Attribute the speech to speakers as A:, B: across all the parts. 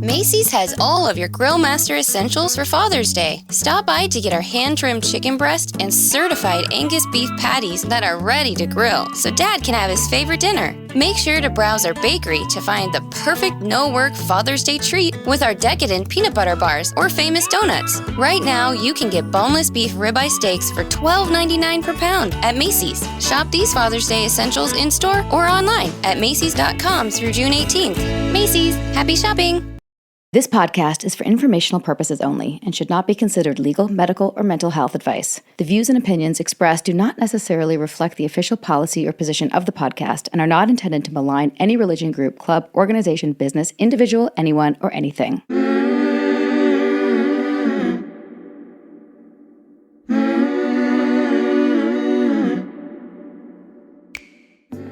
A: Macy's has all of your Grill Master essentials for Father's Day. Stop by to get our hand-trimmed chicken breast and certified Angus beef patties that are ready to grill, so Dad can have his favorite dinner. Make sure to browse our bakery to find the perfect no-work Father's Day treat with our decadent peanut butter bars or famous donuts. Right now, you can get boneless beef ribeye steaks for $12.99 per pound at Macy's. Shop these Father's Day essentials in-store or online at Macys.com through June 18th. Macy's, happy shopping!
B: This podcast is for informational purposes only and should not be considered legal, medical, or mental health advice. The views and opinions expressed do not necessarily reflect the official policy or position of the podcast and are not intended to malign any religion, group, club, organization, business, individual, anyone, or anything.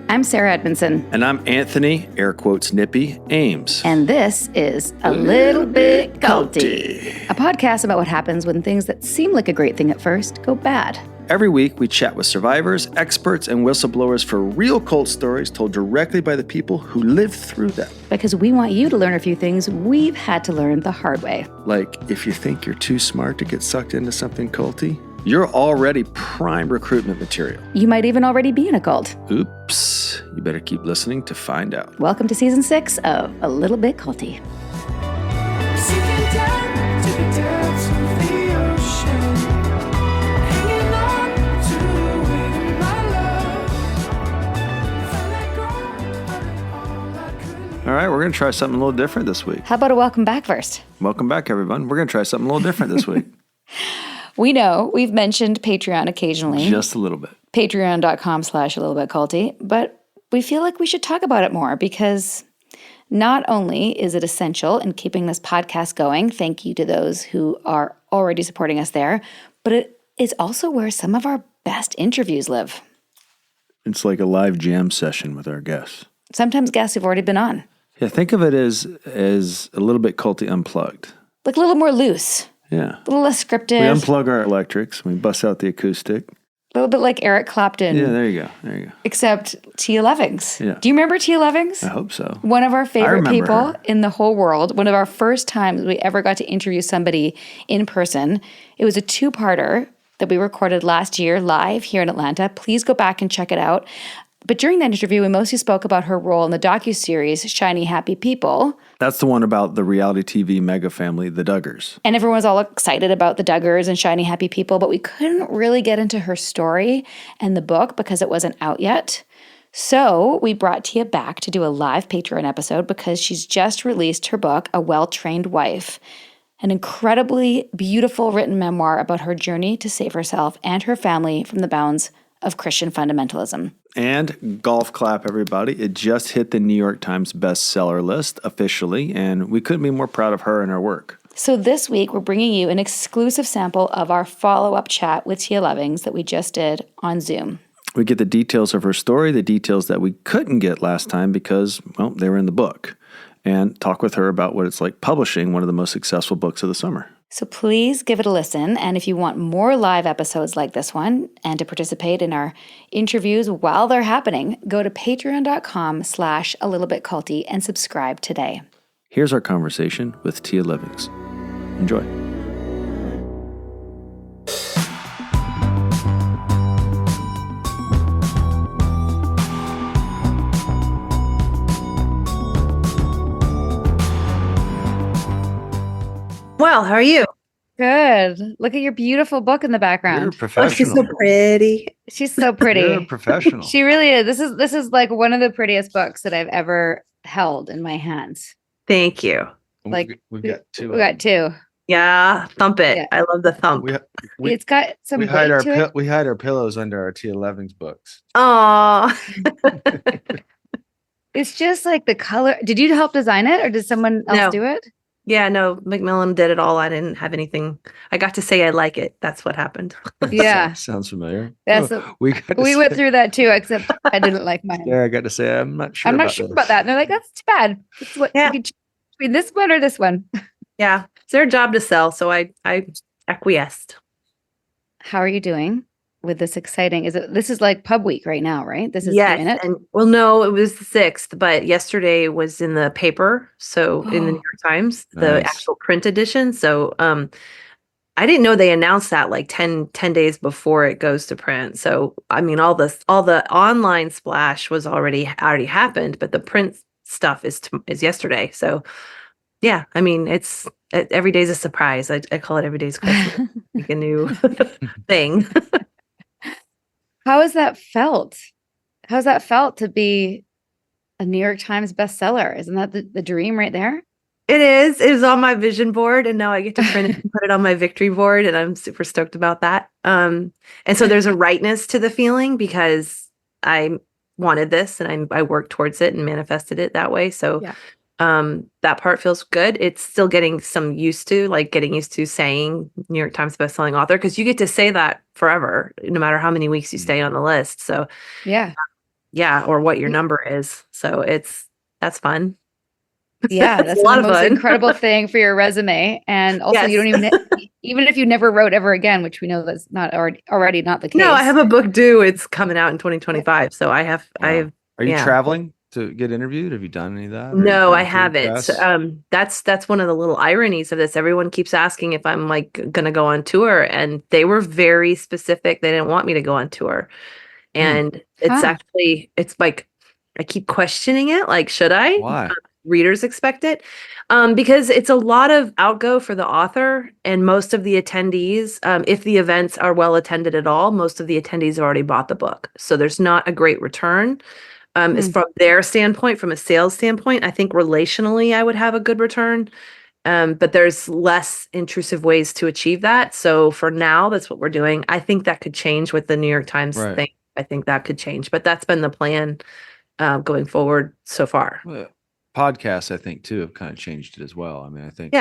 B: I'm Sarah Edmondson.
C: And I'm Anthony, air quotes nippy, Ames.
B: And this is A Little Bit Culty, a podcast about what happens when things that seem like a great thing at first go bad.
C: Every week, we chat with survivors, experts, and whistleblowers for real cult stories told directly by the people who lived through them.
B: Because we want you to learn a few things we've had to learn the hard way.
C: Like, if you think you're too smart to get sucked into something culty, you're already prime recruitment material.
B: You might even already be in a cult.
C: Oops. You better keep listening to find out.
B: Welcome to Season 6 of A Little Bit Culty.
C: All right, we're going to try something a little different this week.
B: How about a welcome back first?
C: Welcome back, everyone. We're going to try something a little different this week.
B: We know we've mentioned Patreon occasionally.
C: Just a little bit.
B: Patreon.com/a-little-bit-culty, but we feel like we should talk about it more because not only is it essential in keeping this podcast going, thank you to those who are already supporting us there, but it is also where some of our best interviews live.
C: It's like a live jam session with our guests.
B: Sometimes guests who've already been on.
C: Yeah, think of it as a little bit culty unplugged.
B: Like a little more loose.
C: Yeah.
B: A little less scripted.
C: We unplug our electrics. We bust out the acoustic.
B: A little bit like Eric Clapton.
C: Yeah, there you go. There you go.
B: Except Tia Levings.
C: Yeah.
B: Do you remember Tia Levings?
C: I hope so.
B: One of our favorite people
C: her.
B: in the whole world. One of our first times we ever got to interview somebody in person. It was a two-parter that we recorded last year live here in Atlanta. Please go back and check it out. But during that interview, we mostly spoke about her role in the docuseries Shiny Happy People.
C: That's the one about the reality TV mega family, the Duggars.
B: And everyone was all excited about the Duggars and Shiny Happy People, but we couldn't really get into her story and the book because it wasn't out yet. So we brought Tia back to do a live Patreon episode because she's just released her book, A Well-Trained Wife, an incredibly beautiful written memoir about her journey to save herself and her family from the bounds of Christian fundamentalism.
C: And golf clap, everybody. It just hit the New York Times bestseller list officially, and we couldn't be more proud of her and her work.
B: So this week, we're bringing you an exclusive sample of our follow-up chat with Tia Levings that we just did on Zoom.
C: We get the details of her story, the details that we couldn't get last time because, well, they were in the book, and talk with her about what it's like publishing one of the most successful books of the summer.
B: So please give it a listen. And if you want more live episodes like this one and to participate in our interviews while they're happening, go to patreon.com/a-little-bit-culty and subscribe today.
C: Here's our conversation with Tia Levings. Enjoy.
D: Well, how are you?
B: Good. Look at your beautiful book in the
C: You're a
B: background.
C: professional.
D: Oh, she's so pretty.
B: She's so pretty.
C: You're a professional.
B: She really is. This is like one of the prettiest books that I've ever held in my hands.
D: Thank you.
B: Like
C: we've got two.
B: We got two.
D: Yeah, thump it.
B: Yeah.
D: I love the thump.
E: We
B: It's got some
E: we hide
B: weight
E: our
B: to it.
E: we hide our pillows under our Tia Levings books.
D: Oh,
B: It's just like the color. Did you help design it or did someone else
D: No.
B: do it?
D: yeah. No, Macmillan did it all. I didn't have anything. I got to say I like it. That's what happened.
B: Yeah.
E: Sounds familiar.
B: That's
E: Oh, we got to
B: We
E: say,
B: went through that too, except I didn't like mine.
E: Yeah, I got to say I'm not sure.
B: I'm not sure about that. And they're like, that's too bad. It's what
D: Yeah.
B: you can choose between this one or this one.
D: Yeah, it's their job to sell, so I acquiesced.
B: How are you doing? with this exciting, this is like pub week right now, right? This is you're in
D: Yes,
B: it.
D: and well, no, it was the 6th, but yesterday was in the paper, so in the New York Times, the
E: Nice.
D: actual print edition. So I didn't know they announced that like 10 days before it goes to print. So I mean, all the online splash was already happened, but the print stuff is yesterday. So yeah, I mean, every day's a surprise. I call it every day's Christmas, like a new thing.
B: How has that felt? How's that felt to be a New York Times bestseller? Isn't that the dream right there?
D: It is. It was on my vision board, and now I get to print it and put it on my victory board, and I'm super stoked about that. And so there's a rightness to the feeling because I wanted this, and I worked towards it and manifested it that way. So
B: Yeah.
D: that part feels good. It's still getting used to saying New York Times bestselling author, because you get to say that forever, no matter how many weeks you stay on the list. So
B: Yeah.
D: yeah, or what your number is. So that's fun.
B: Yeah,
D: It's
B: that's
D: a lot
B: the
D: of
B: most
D: fun.
B: incredible thing for your resume. And also you don't
D: Yes.
B: even if you never wrote ever again, which we know that's not already not the case.
D: No, I have a book due. It's coming out in 2025. So I have,
E: Wow. Are you
D: yeah.
E: traveling to get interviewed? Have you done any of that? Or are you
D: No, I
E: going through
D: haven't.
E: press?
D: That's one of the little ironies of this. Everyone keeps asking if I'm like gonna go on tour, and they were very specific. They didn't want me to go on tour. And it's like I keep questioning it. Like, should I?
E: Why?
D: Readers expect it. Because it's a lot of outgo for the author, and most of the attendees, if the events are well attended at all, most of the attendees have already bought the book. So there's not a great return. Is from their standpoint, from a sales standpoint, I think relationally I would have a good return. But there's less intrusive ways to achieve that. So for now, that's what we're doing. I think that could change with the New York Times thing. I think that could change, but that's been the plan going forward so far.
E: Well, podcasts, I think, too, have kind of changed it as well. I mean, I think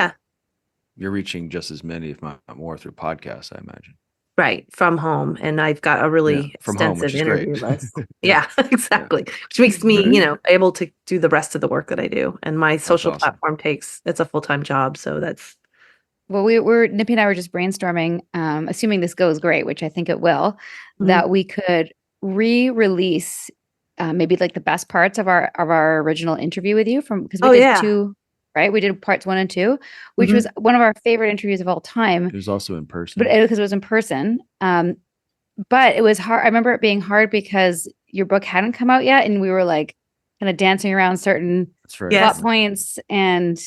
E: you're reaching just as many, if not more, through podcasts, I imagine.
D: Right, from home. And I've got a really
E: from home,
D: extensive
E: which is
D: interview
E: great.
D: list. Yeah, exactly. Which makes me, able to do the rest of the work that I do. And my social
E: awesome.
D: platform it's a full-time job. So that's.
B: Well, Nippy and I were just brainstorming, assuming this goes great, which I think it will, that we could re-release maybe like the best parts of our original interview with you because we did 2, right? We did parts 1 and 2, which was one of our favorite interviews of all time.
E: It was also in person.
B: But because it was in person. But it was hard. I remember it being hard because your book hadn't come out yet, and we were like kind of dancing around certain plot points, and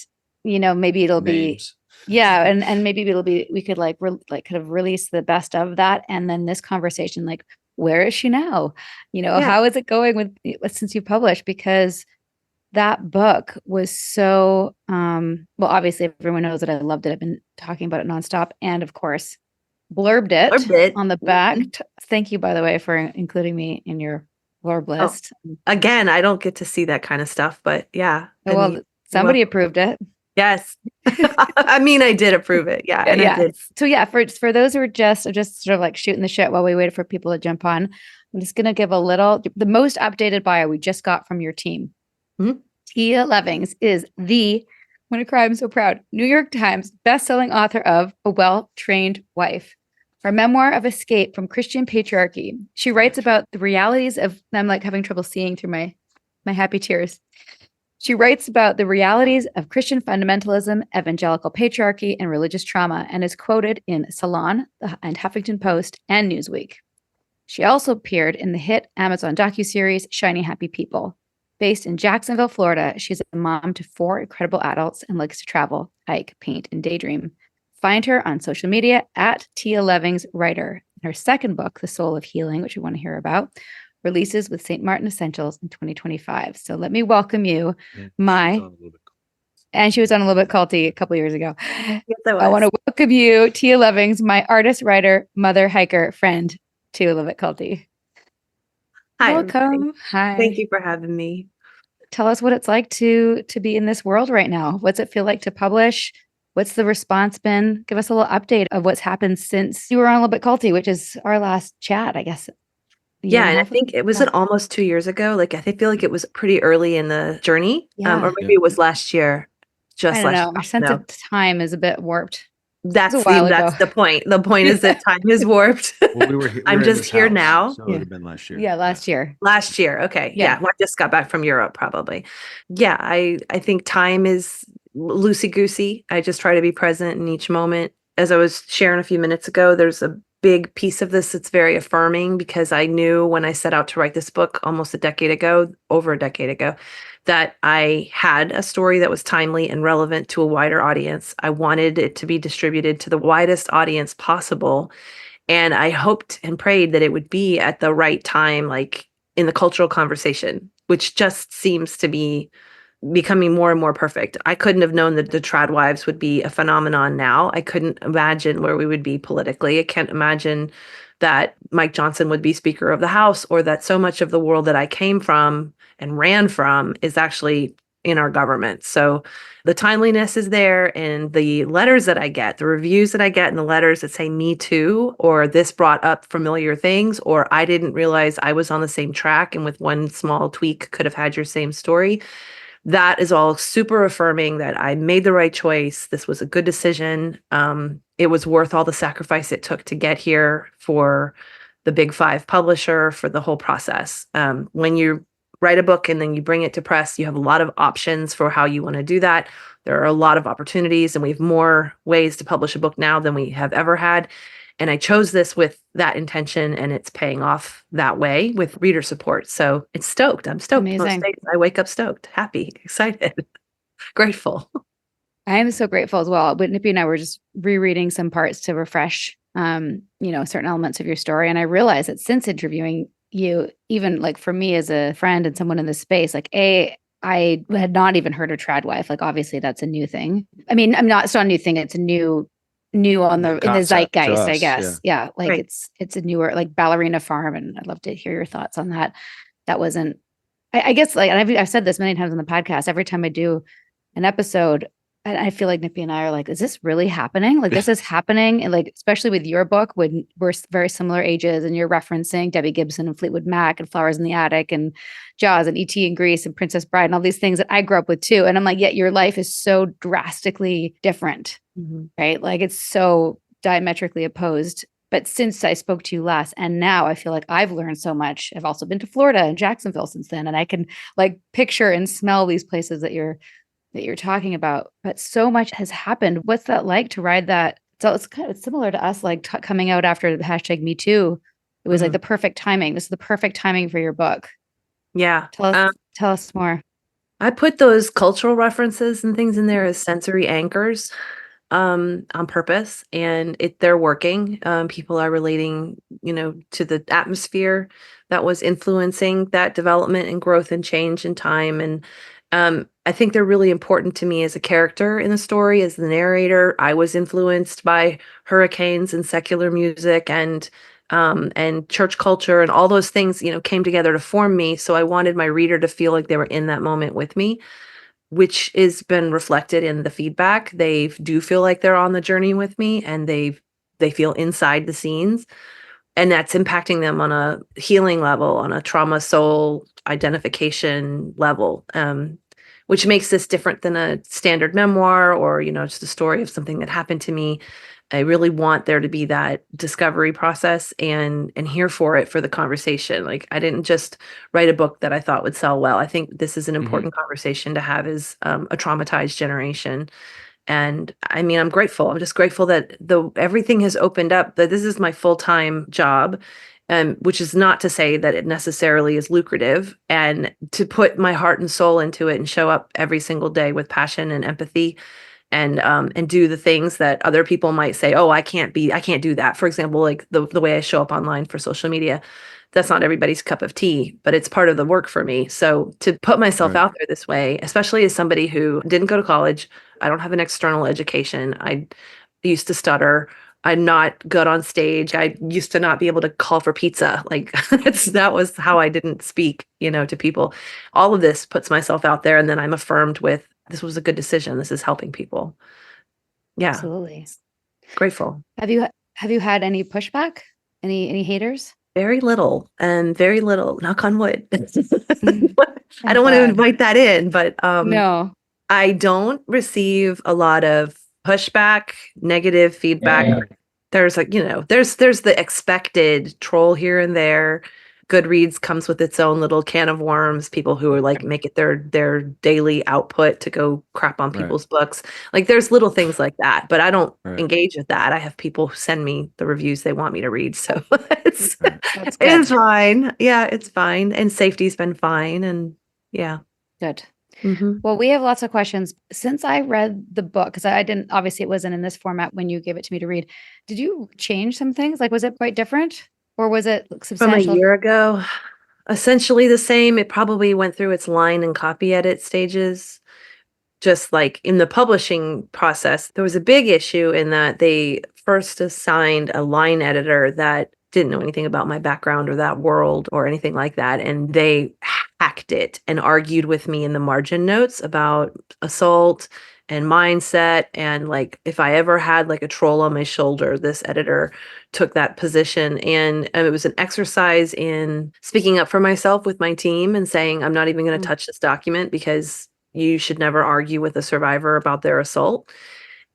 B: maybe it'll
E: Names.
B: be and maybe it'll be we could kind of release the best of that, and then this conversation, like, where is she now? How is it going since you published? Because that book was so well, obviously everyone knows that I loved it. I've been talking about it nonstop, and of course blurbed it on the back. Thank you, by the way, for including me in your blurb list.
D: Again, I don't get to see that kind of stuff, but yeah.
B: Well, somebody approved it.
D: Yes. I mean, I did approve it. Yeah. And I did.
B: So yeah, for those who are just sort of like shooting the shit while we waited for people to jump on, I'm just going to give the most updated bio we just got from your team. Tia Levings is I'm going to cry, I'm so proud, New York Times bestselling author of A Well-Trained Wife, her memoir of escape from Christian patriarchy. She writes about the realities of, I'm like having trouble seeing through my happy tears. She writes about the realities of Christian fundamentalism, evangelical patriarchy, and religious trauma, and is quoted in Salon and Huffington Post and Newsweek. She also appeared in the hit Amazon docuseries Shiny Happy People. Based in Jacksonville, Florida, she's a mom to 4 incredible adults and likes to travel, hike, paint, and daydream. Find her on social media at Tia Levings Writer. Her second book, The Soul of Healing, which we want to hear about, releases with St. Martin Essentials in 2025. So let me welcome you, and she was on a little bit culty a couple years ago.
D: Yes,
B: I want to welcome you, Tia Levings, my artist, writer, mother, hiker, friend, to a little bit culty.
D: Hi,
B: welcome.
D: Everybody.
B: Hi.
D: Thank you for having me.
B: Tell us what it's like to be in this world right now. What's it feel like to publish? What's the response been? Give us a little update of what's happened since you were on a little bit culty, which is our last chat, I guess.
D: Yeah, and I think it was almost 2 years ago. Like I feel like it was pretty early in the journey, or maybe it was last year.
B: I don't know. Our sense of time is a bit warped. That's
D: the point. The point is that time is warped.
E: Well, we were
D: I'm
E: in
D: just
E: this
D: here
E: house,
D: now.
E: so it would have been last year.
B: Yeah, last year.
D: Last year. Okay. Yeah. Well, I just got back from Europe, probably. Yeah. I think time is loosey-goosey. I just try to be present in each moment. As I was sharing a few minutes ago, there's a big piece of this that's very affirming, because I knew when I set out to write this book almost over a decade ago, that I had a story that was timely and relevant to a wider audience. I wanted it to be distributed to the widest audience possible. And I hoped and prayed that it would be at the right time, like in the cultural conversation, which just seems to be becoming more and more perfect. I couldn't have known that the trad wives would be a phenomenon now. I couldn't imagine where we would be politically. I can't imagine that Mike Johnson would be Speaker of the House, or that so much of the world that I came from and ran from is actually in our government. So the timeliness is there, and the letters that I get, the reviews that I get, and the letters that say me too, or this brought up familiar things, or I didn't realize I was on the same track and with one small tweak could have had your same story. That is all super affirming that I made the right choice. This was a good decision. It was worth all the sacrifice it took to get here, for the Big Five publisher, for the whole process. When you write a book and then you bring it to press, you have a lot of options for how you want to do that. There are a lot of opportunities, and we have more ways to publish a book now than we have ever had. And I chose this with that intention, and it's paying off that way with reader support. So it's stoked. I'm stoked.
B: Amazing.
D: Most days I wake up stoked, happy, excited, grateful.
B: I am so grateful as well. But Nippy and I were just rereading some parts to refresh, certain elements of your story. And I realized that since interviewing you, even like for me as a friend and someone in this space, like I had not even heard of Tradwife. Like obviously that's a new thing. I mean, it's not a new thing. It's a new in the zeitgeist, I guess. Yeah. Like
D: Right.
B: it's a newer, like Ballerina Farm. And I'd love to hear your thoughts on that. That wasn't, I guess, like, and I've said this many times on the podcast, every time I do an episode, and I feel like Nippy and I are like, is this really happening? Like this is happening. And like, especially with your book, when we're very similar ages and you're referencing Debbie Gibson and Fleetwood Mac and Flowers in the Attic and Jaws and E.T. and Grease and Princess Bride and all these things that I grew up with too. And I'm like, yet your life is so drastically different, right? Like it's so diametrically opposed. But since I spoke to you last and now, I feel like I've learned so much. I've also been to Florida and Jacksonville since then. And I can like picture and smell these places that you're talking about, but so much has happened. What's that like to ride that? So it's kind of similar to us, like coming out after the hashtag Me Too. It was like the perfect timing. This is the perfect timing for your book.
D: Yeah.
B: Tell us more.
D: I put those cultural references and things in there as sensory anchors on purpose, and they're working. People are relating, to the atmosphere that was influencing that development and growth and change in time. And I think they're really important to me as a character in the story, as the narrator. I was influenced by hurricanes and secular music and church culture, and all those things, came together to form me. So I wanted my reader to feel like they were in that moment with me, which has been reflected in the feedback. They do feel like they're on the journey with me, and they feel inside the scenes. And that's impacting them on a healing level, on a trauma soul identification level, which makes this different than a standard memoir or, just a story of something that happened to me. I really want there to be that discovery process and here for it, for the conversation. Like I didn't just write a book that I thought would sell well. I think this is an important conversation to have as a traumatized generation. And I mean, I'm grateful. I'm just grateful that everything has opened up, that this is my full-time job, which is not to say that it necessarily is lucrative, and to put my heart and soul into it and show up every single day with passion and empathy and do the things that other people might say, oh, I can't do that. For example, like the way I show up online for social media, that's not everybody's cup of tea, but it's part of the work for me. So to put myself out there this way, especially as somebody who didn't go to college, I don't have an external education. I used to stutter. I'm not good on stage. I used to not be able to call for pizza. Like that was how I didn't speak, to people. All of this puts myself out there, and then I'm affirmed with, this was a good decision. This is helping people. Yeah.
B: Absolutely.
D: Grateful.
B: Have you had any pushback? Any haters?
D: Very little, knock on wood. I don't want to invite that in, but
B: no,
D: I don't receive a lot of pushback, negative feedback. There's there's the expected troll here and there. Goodreads comes with its own little can of worms, people who are like make it their daily output to go crap on people's books. Like there's little things like that, but I don't engage with that. I have people send me the reviews they want me to read. So it's fine. Yeah, it's fine. And safety's been fine. And yeah.
B: Good.
D: Mm-hmm.
B: Well, we have lots of questions. Since I read the book, because I didn't, obviously it wasn't in this format when you gave it to me to read. Did you change some things? Like, was it quite different? Or was it substantial?
D: From a year ago, essentially the same. It probably went through its line and copy edit stages. Just like in the publishing process, there was a big issue in that they first assigned a line editor that didn't know anything about my background or that world or anything like that. And they hacked it and argued with me in the margin notes about assault and mindset. And like, if I ever had like a troll on my shoulder, this editor took that position. And it was an exercise in speaking up for myself with my team and saying, I'm not even going to touch this document because you should never argue with a survivor about their assault.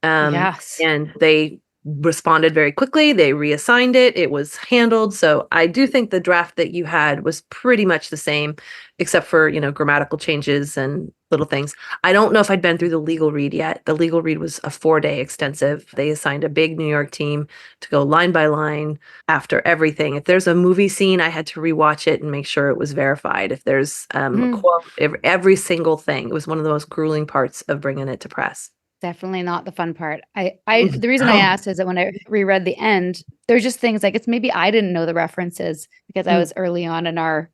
B: Yes.
D: And they responded very quickly. They reassigned it. It was handled. So I do think the draft that you had was pretty much the same, except for, grammatical changes and little things. I don't know if I'd been through the legal read yet. The legal read was a 4-day extensive. They assigned a big New York team to go line by line after everything. If there's a movie scene, I had to rewatch it and make sure it was verified. If there's a quote, every single thing. It was one of the most grueling parts of bringing it to press.
B: Definitely not the fun part. The reason I asked is that when I reread the end, there's just things like it's maybe I didn't know the references because I was early on in our,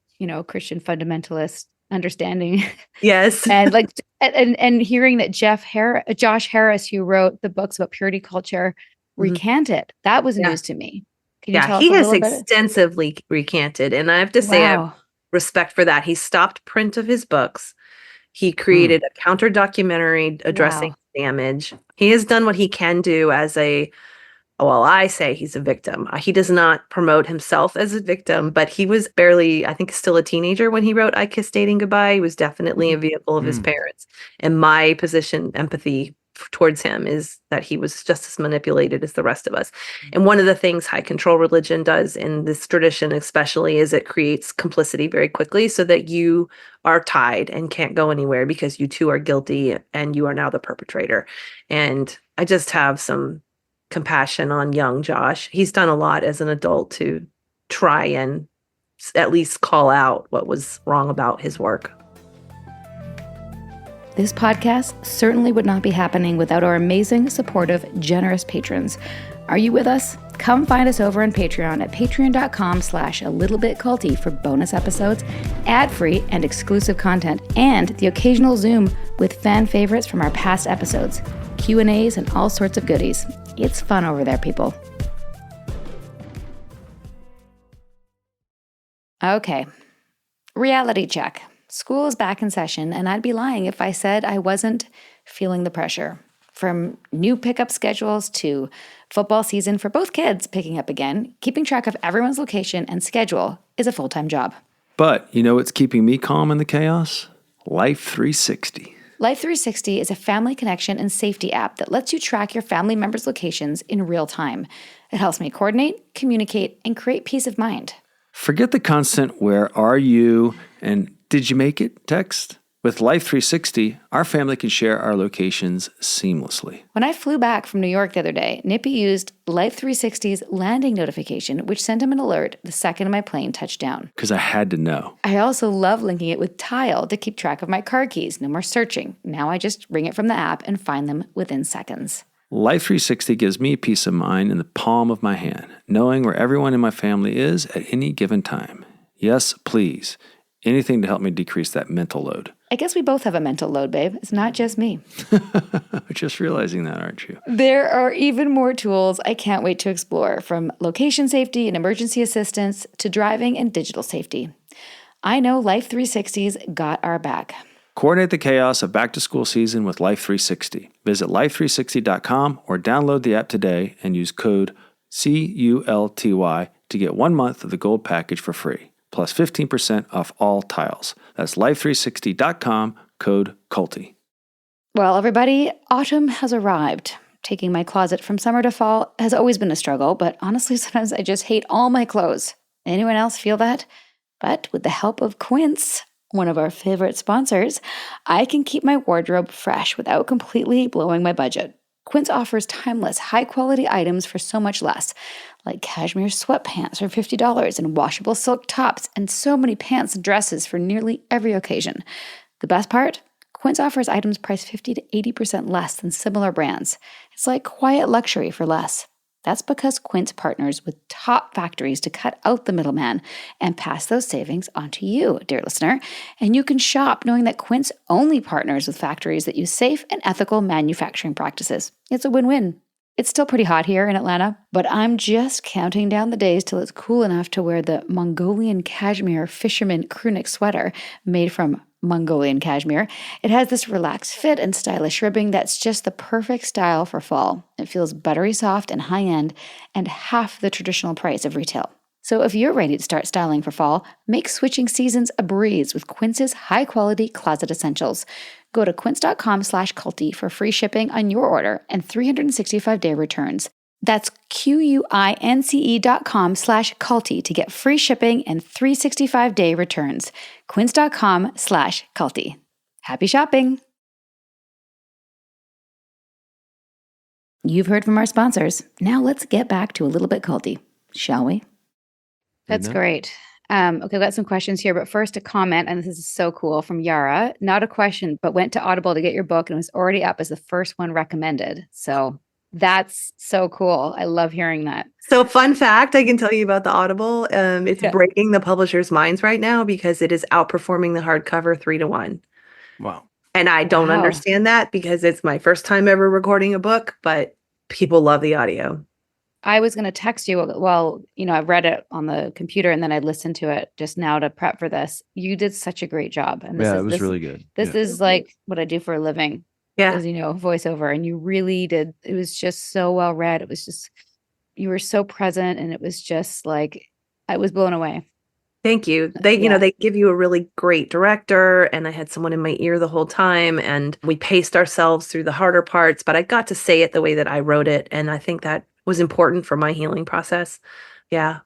B: Christian fundamentalist understanding.
D: Yes.
B: And like, and hearing that Josh Harris, who wrote the books about purity culture, recanted. That was news to me. Can you tell us
D: he
B: a
D: has
B: little bit?
D: extensively recanted. And I have to say, I have respect for that. He stopped print of his books. He created a counter documentary addressing damage. He has done what he can do as I say he's a victim. He does not promote himself as a victim, but he was barely, I think, still a teenager when he wrote I Kissed Dating Goodbye. He was definitely a vehicle of his parents. And my position, empathy towards him is that he was just as manipulated as the rest of us. And one of the things high control religion does in this tradition especially is it creates complicity very quickly so that you are tied and can't go anywhere because you too are guilty and you are now the perpetrator. And I just have some compassion on young Josh. He's done a lot as an adult to try and at least call out what was wrong about his work.
B: This podcast certainly would not be happening without our amazing, supportive, generous patrons. Are you with us? Come find us over on Patreon at patreon.com/alittlebitculty for bonus episodes, ad-free and exclusive content, and the occasional Zoom with fan favorites from our past episodes, Q&As, and all sorts of goodies. It's fun over there, people. Okay. Reality check. School is back in session, and I'd be lying if I said I wasn't feeling the pressure. From new pickup schedules to football season for both kids picking up again, keeping track of everyone's location and schedule is a full-time job.
C: But you know what's keeping me calm in the chaos? Life 360.
B: Life 360 is a family connection and safety app that lets you track your family members' locations in real time. It helps me coordinate, communicate, and create peace of mind.
C: Forget the constant "where are you" and "did you make it" text. With Life 360, our family can share our locations seamlessly.
B: When I flew back from New York the other day, Nippy used Life 360's landing notification, which sent him an alert the second my plane touched down.
C: Because I had to know.
B: I also love linking it with Tile to keep track of my car keys. No more searching. Now I just ring it from the app and find them within seconds.
C: Life 360 gives me peace of mind in the palm of my hand, knowing where everyone in my family is at any given time. Yes, please. Anything to help me decrease that mental load.
B: I guess we both have a mental load, babe. It's not just me.
C: Just realizing that, aren't you?
B: There are even more tools I can't wait to explore, from location safety and emergency assistance to driving and digital safety. I know Life 360's got our back.
C: Coordinate the chaos of back-to-school season with Life 360. Visit life360.com or download the app today and use code CULTY to get 1 month of the gold package for free, plus 15% off all tiles. That's life360.com, code CULTY.
B: Well, everybody, autumn has arrived. taking my closet from summer to fall has always been a struggle, but honestly, sometimes I just hate all my clothes. Anyone else feel that? But with the help of Quince, one of our favorite sponsors, I can keep my wardrobe fresh without completely blowing my budget. Quince offers timeless, high-quality items for so much less, like cashmere sweatpants for $50 and washable silk tops and so many pants and dresses for nearly every occasion. The best part? Quince offers items priced 50 to 80% less than similar brands. It's like quiet luxury for less. That's because Quince partners with top factories to cut out the middleman and pass those savings on to you, dear listener. And you can shop knowing that Quince only partners with factories that use safe and ethical manufacturing practices. It's a win-win. It's still pretty hot here in Atlanta, but I'm just counting down the days till it's cool enough to wear the Mongolian cashmere fisherman crewneck sweater made from Mongolian cashmere. It has this relaxed fit and stylish ribbing that's just the perfect style for fall. It feels buttery soft and high-end and half the traditional price of retail. So if you're ready to start styling for fall, make switching seasons a breeze with Quince's high-quality closet essentials. Go to quince.com/culty for free shipping on your order and 365-day returns. That's QUINCE.com/culty to get free shipping and 365-day returns. Quince.com/culty. Happy shopping. You've heard from our sponsors. Now let's get back to a little bit culty, shall we? That's great. Okay, I've got some questions here, but first a comment, and this is so cool, from Yara. Not a question, but went to Audible to get your book and was already up as the first one recommended. So that's so cool. I love hearing that.
D: So fun fact, I can tell you about the Audible. It's breaking the publishers' minds right now because it is outperforming the hardcover 3-1.
E: Wow.
D: And I don't understand that because it's my first time ever recording a book, but people love the audio.
B: I was going to text you. Well, I read it on the computer and then I listened to it just now to prep for this. You did such a great job. And
E: it was really good.
B: This is like what I do for a living.
D: Yeah.
B: As voiceover. And you really did. It was just so well read. It was just, you were so present. And it was just like, I was blown away.
D: Thank you. They give you a really great director, and I had someone in my ear the whole time, and we paced ourselves through the harder parts, but I got to say it the way that I wrote it. And I think that was important for my healing process. Yeah.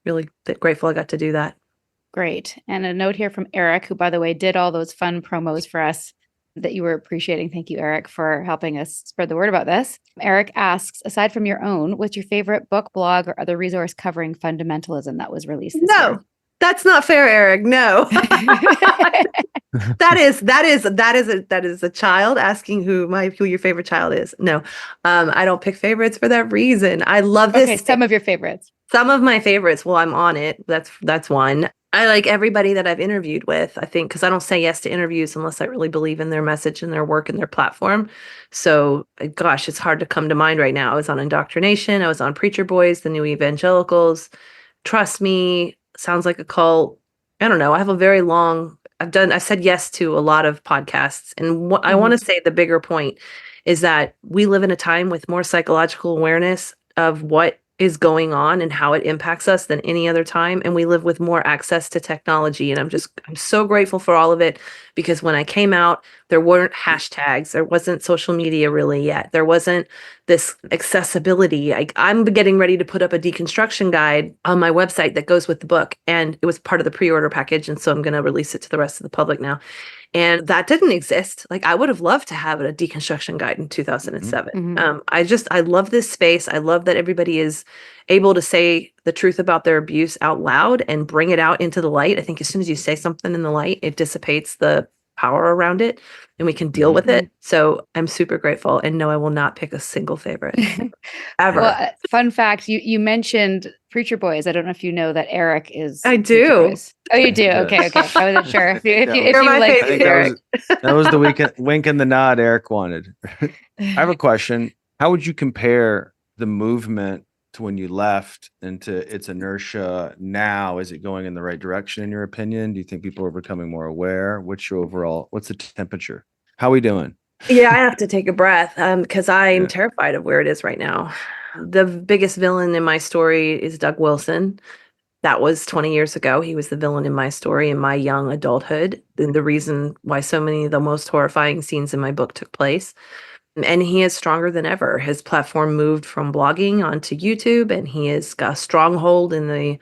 D: Really grateful I got to do that.
B: Great. And a note here from Eric, who, by the way, did all those fun promos for us that you were appreciating. Thank you, Eric, for helping us spread the word about this. Eric asks, aside from your own, what's your favorite book, blog, or other resource covering fundamentalism that was released this year?
D: That's not fair, Eric. No. that is a child asking who your favorite child is. No. I don't pick favorites for that reason. I love this.
B: Okay, some of your favorites.
D: Some of my favorites. Well, I'm on it. That's one. I like everybody that I've interviewed with, I think, because I don't say yes to interviews unless I really believe in their message and their work and their platform. So, gosh, it's hard to come to mind right now. I was on Indoctrination. I was on Preacher Boys, the New Evangelicals. Trust Me. Sounds like a cult. I don't know. I have a very long, I've said yes to a lot of podcasts. And what I want to say, the bigger point is that we live in a time with more psychological awareness of what is going on and how it impacts us than any other time. And we live with more access to technology. And I'm so grateful for all of it, because when I came out, there weren't hashtags. There wasn't social media really yet. There wasn't this accessibility. I'm getting ready to put up a deconstruction guide on my website that goes with the book. And it was part of the pre-order package. And so I'm going to release it to the rest of the public now. And that didn't exist. Like, I would have loved to have a deconstruction guide in 2007. I love this space. I love that everybody is able to say the truth about their abuse out loud and bring it out into the light. I think as soon as you say something in the light, it dissipates the power around it and we can deal with it. So I'm super grateful. And no, I will not pick a single favorite ever.
B: Well, fun fact, you mentioned Preacher Boys. I don't know if you know that Eric is.
D: I do.
B: Oh, you do? Okay. I wasn't sure. If you
D: my
B: like
D: favorite.
B: Eric.
E: That was the wink and the nod Eric wanted. I have a question. How would you compare the movement to when you left and to its inertia now? Is it going in the right direction in your opinion? Do you think people are becoming more aware? What's the temperature? How are we doing?
D: Yeah, I have to take a breath because I'm terrified of where it is right now. The biggest villain in my story is Doug Wilson. That was 20 years ago. He was the villain in my story in my young adulthood. And the reason why so many of the most horrifying scenes in my book took place. And he is stronger than ever. His platform moved from blogging onto YouTube, and he has got a stronghold in the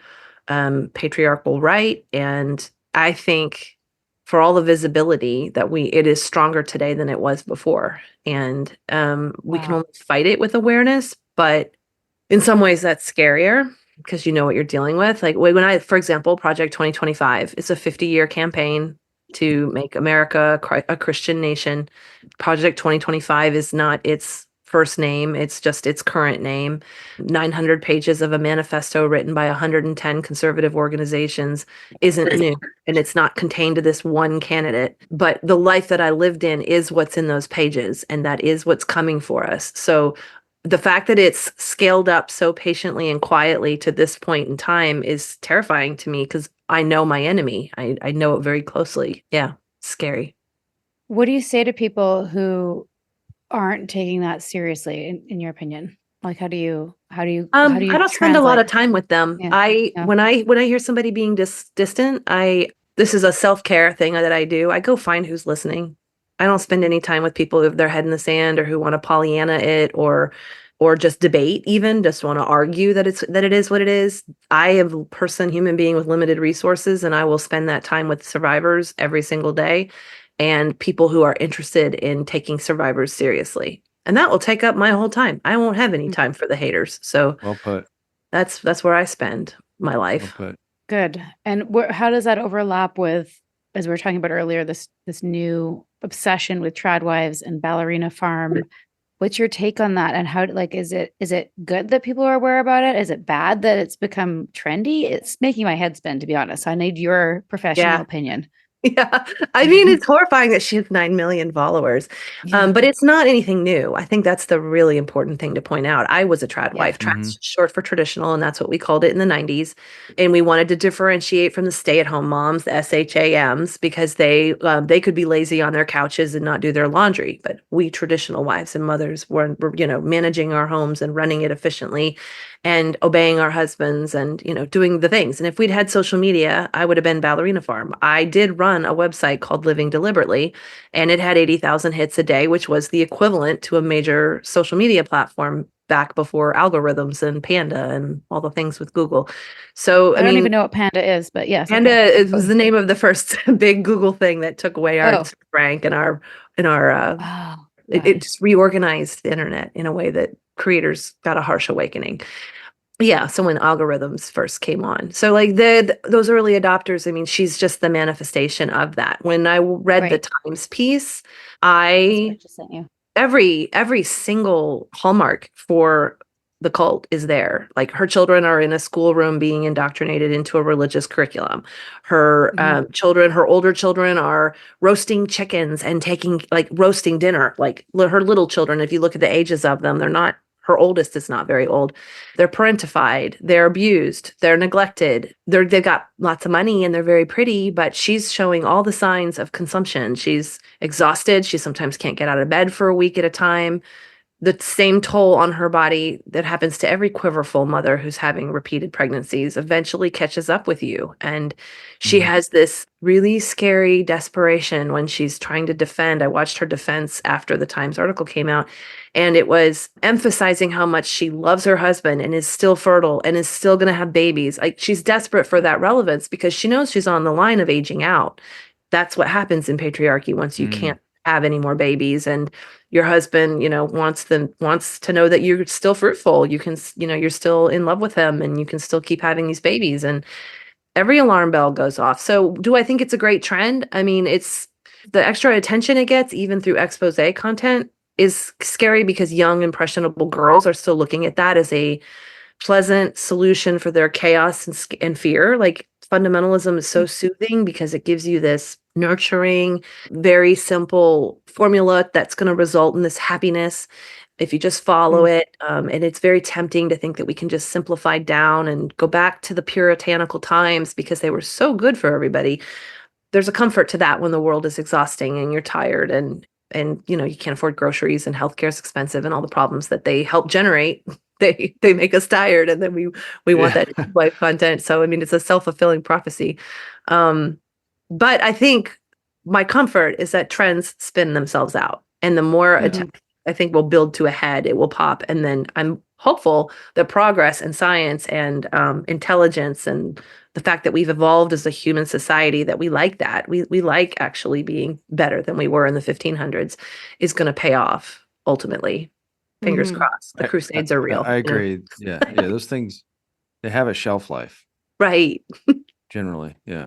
D: patriarchal right. And I think for all the visibility that it is stronger today than it was before. And we can only fight it with awareness, but in some ways that's scarier because you know what you're dealing with. Like for example, Project 2025 is a 50-year campaign to make America a Christian nation. Project 2025 is not its first name, it's just its current name. 900 pages of a manifesto written by 110 conservative organizations isn't new, and it's not contained to this one candidate. But the life that I lived in is what's in those pages, and that is what's coming for us. So the fact that it's scaled up so patiently and quietly to this point in time is terrifying to me because I know my enemy. I know it very closely. Yeah, scary.
B: What do you say to people who aren't taking that seriously, in your opinion? Like, how do you
D: I don't spend a lot of time with them.
B: Yeah.
D: When I hear somebody being distant, this is a self-care thing that I do. I go find who's listening. I don't spend any time with people who have their head in the sand or who want to Pollyanna it or just debate, even just want to argue that it is what it is. I am a human being with limited resources, and I will spend that time with survivors every single day and people who are interested in taking survivors seriously. And that will take up my whole time. I won't have any time for the haters. So
E: Well put.
D: That's where I spend my life.
E: Well put.
B: Good. And how does that overlap with, as we were talking about earlier, this new obsession with Tradwives and Ballerina Farm? What's your take on that? And how, like, is it good that people are aware about it? Is it bad that it's become trendy? It's making my head spin, to be honest. I need your professional opinion.
D: Yeah. I mean, it's horrifying that she has 9 million followers, but it's not anything new. I think that's the really important thing to point out. I was a trad wife. Trad's short for traditional, and that's what we called it in the 90s. And we wanted to differentiate from the stay-at-home moms, the SHAMs, because they could be lazy on their couches and not do their laundry. But we traditional wives and mothers were managing our homes and running it efficiently and obeying our husbands and, doing the things. And if we'd had social media, I would have been Ballerina Farm. I did run a website called Living Deliberately, and it had 80,000 hits a day, which was the equivalent to a major social media platform back before algorithms and Panda and all the things with Google. So
B: I don't even know what Panda is, but yes.
D: Panda it was the name of the first big Google thing that took away our rank and it just reorganized the internet in a way that creators got a harsh awakening. Yeah, so when algorithms first came on. So like those early adopters, I mean, she's just the manifestation of that. When I read the Times piece, every single hallmark for the cult is there. Like her children are in a schoolroom being indoctrinated into a religious curriculum. Her children, her older children are roasting chickens and roasting dinner. Like her little children, if you look at the ages of them, her oldest is not very old. They're parentified, they're abused, they're neglected. They've got lots of money and they're very pretty, but she's showing all the signs of consumption. She's exhausted. She sometimes can't get out of bed for a week at a time. The same toll on her body that happens to every quiverful mother who's having repeated pregnancies eventually catches up with you. And she has this really scary desperation when she's trying to defend. I watched her defense after the Times article came out, and it was emphasizing how much she loves her husband and is still fertile and is still going to have babies. Like she's desperate for that relevance because she knows she's on the line of aging out. That's what happens in patriarchy once you can't have any more babies, and your husband, wants to know that you're still fruitful. You can, you're still in love with him and you can still keep having these babies, and every alarm bell goes off. So do I think it's a great trend? I mean, it's the extra attention it gets, even through expose content, is scary because young, impressionable girls are still looking at that as a pleasant solution for their chaos and fear. Like fundamentalism is so soothing because it gives you this nurturing, very simple formula that's going to result in this happiness if you just follow it. And it's very tempting to think that we can just simplify down and go back to the puritanical times because they were so good for everybody. There's a comfort to that when the world is exhausting and you're tired and you can't afford groceries and healthcare is expensive and all the problems that they help generate. They make us tired, and then we want that life content. So I mean, it's a self-fulfilling prophecy. But I think my comfort is that trends spin themselves out, and the more attention I think will build to a head. It will pop. And then I'm hopeful that progress and science and intelligence and the fact that we've evolved as a human society, that we like that. We like actually being better than we were in the 1500s is going to pay off ultimately. Fingers crossed. The Crusades are real.
E: I agree. Yeah. Those things, they have a shelf life.
D: Right.
E: Generally. Yeah.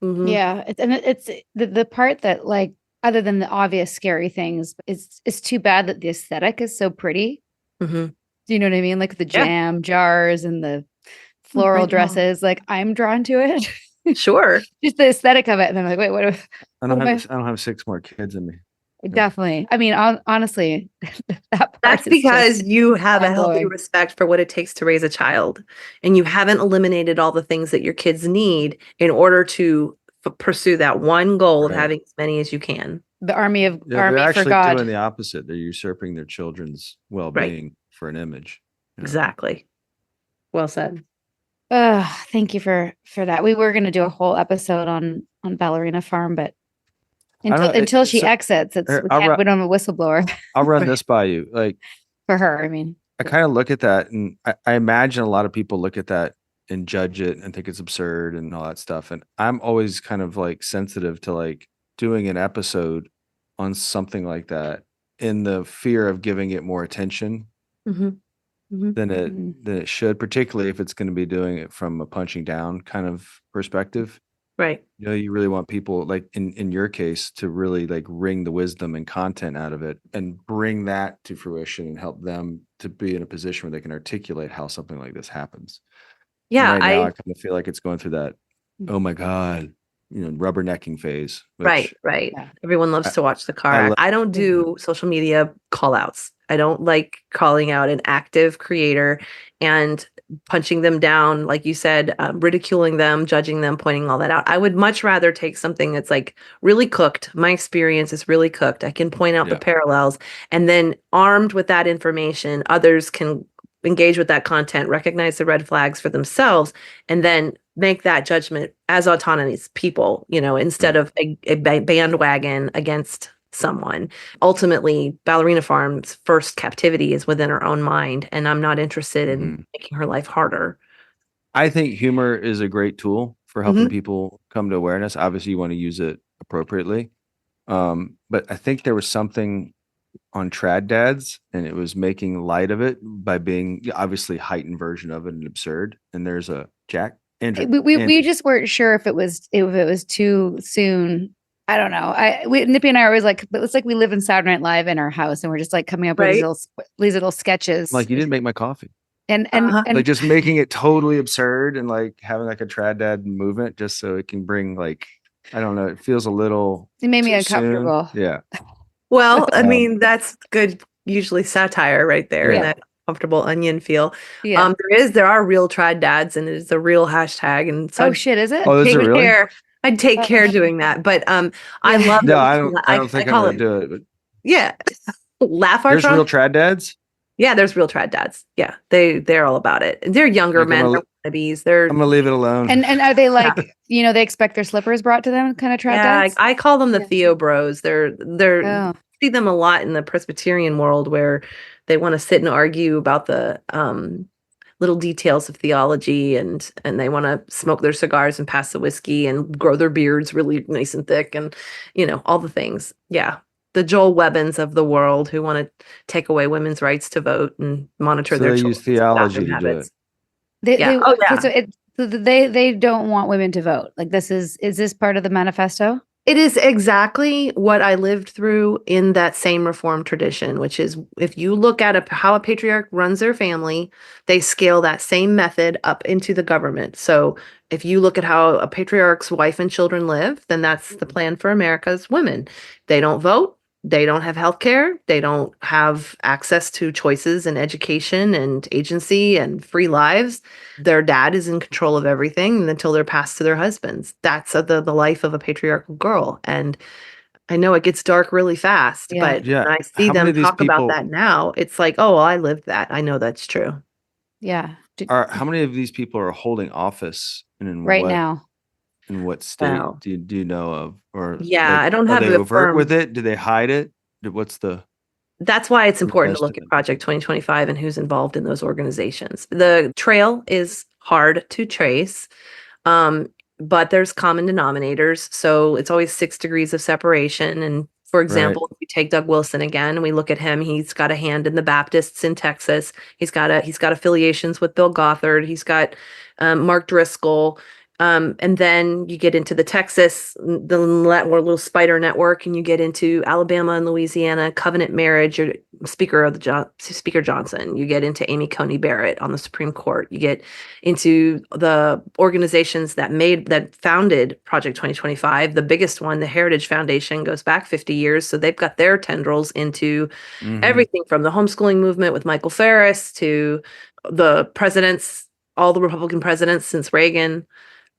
B: Yeah. It's the part that, like, other than the obvious scary things, it's too bad that the aesthetic is so pretty. Do you know what I mean? Like the jam jars and the floral dresses. Like, I'm drawn to it.
D: Sure.
B: Just the aesthetic of it. And I'm like, wait,
E: I don't have 6 more kids in me.
B: Definitely. I mean, honestly,
D: that's because you have a healthy respect for what it takes to raise a child, and you haven't eliminated all the things that your kids need in order to pursue that one goal of having as many as you can.
B: The army
E: they're actually
B: for God.
E: doing the opposite. They're usurping their children's well-being for an image.
D: Exactly. Well said.
B: Thank you for that. We were going to do a whole episode on Ballerina Farm, but until she exits, we don't have a whistleblower.
E: I'll run this by you. Like,
B: for her, I mean,
E: I kind of look at that, and I imagine a lot of people look at that and judge it and think it's absurd and all that stuff. And I'm always kind of like sensitive to like doing an episode on something like that in the fear of giving it more attention than it should, particularly if it's going to be doing it from a punching down kind of perspective.
D: Right.
E: You know, you really want people, like in your case, to really like wring the wisdom and content out of it and bring that to fruition and help them to be in a position where they can articulate how something like this happens.
D: Yeah.
E: And right now I kind of feel like it's going through that, oh my God, rubbernecking phase.
D: Right. Yeah. Everyone loves to watch the car. I don't do social media call outs. I don't like calling out an active creator and punching them down, like you said, ridiculing them, judging them, pointing all that out. I would much rather take something that's like really cooked. My experience is really cooked. I can point out the parallels, and then armed with that information, others can engage with that content, recognize the red flags for themselves, and then make that judgment as autonomous people, instead of a bandwagon against someone. Ultimately, Ballerina Farm's first captivity is within her own mind, and I'm not interested in making her life harder.
E: I think humor is a great tool for helping people come to awareness. Obviously, you want to use it appropriately. But I think there was something on Trad Dads, and it was making light of it by being obviously heightened version of it and absurd. And there's a Jack. Andrew,
B: we just weren't sure if it was too soon. I don't know. Nippy and I are always like, but it's like we live in Saturday Night Live in our house, and we're just like coming up with these little sketches.
E: Like, you didn't make my coffee,
B: and
E: like just making it totally absurd and like having like a Trad Dad movement just so it can bring like, I don't know. It feels a little.
B: It made me uncomfortable.
E: Soon. Yeah.
D: Well, I mean, that's good. Usually satire right there, and that comfortable onion feel.
B: Yeah.
D: There are real Trad Dads, and it's a real hashtag. And so,
B: shit, is it?
E: Oh, is it really?
D: I'd take care doing that, but I love.
E: No, I don't think I'm gonna do it. But
D: laugh our.
E: There's real Trad Dads.
D: Yeah, there's real Trad Dads. Yeah, they're all about it. They're younger men. They're wannabes. I'm
E: gonna leave it alone.
B: And are they like they expect their slippers brought to them, kind of Trad Dads?
D: I call them the Theo Bros. They're see them a lot in the Presbyterian world where they want to sit and argue about the little details of theology, and they want to smoke their cigars and pass the whiskey and grow their beards really nice and thick, and all the things. Yeah, the Joel Webbins of the world who want to take away women's rights to vote and monitor their children.
E: They use theology to do
B: it. So they don't want women to vote. Like, is this part of the manifesto?
D: It is exactly what I lived through in that same Reformed tradition, which is, if you look at how a patriarch runs their family, they scale that same method up into the government. So if you look at how a patriarch's wife and children live, then that's the plan for America's women. They don't vote. They don't have health care. They don't have access to choices and education and agency and free lives. Their dad is in control of everything until they're passed to their husbands. That's the life of a patriarchal girl. And I know it gets dark really fast, but when I see them talk about that now, it's like, oh, well, I lived that. I know that's true.
B: Yeah.
E: How many of these people are holding office
B: now?
E: In what state do you know of? Or
D: I don't have
E: are they
D: it
E: overt with it? Do they hide it? What's the?
D: That's why it's important to look at
E: Testament.
D: Project 2025 and who's involved in those organizations. The trail is hard to trace, but there's common denominators. So it's always 6 degrees of separation. And for example, if we take Doug Wilson again and we look at him, he's got a hand in the Baptists in Texas. He's got affiliations with Bill Gothard. He's got Mark Driscoll. And then you get into the Texas, the little spider network, and you get into Alabama and Louisiana, covenant marriage, or Speaker Johnson. You get into Amy Coney Barrett on the Supreme Court. You get into the organizations that founded Project 2025. The biggest one, the Heritage Foundation, goes back 50 years. So they've got their tendrils into everything from the homeschooling movement with Michael Ferris to the presidents, all the Republican presidents since Reagan.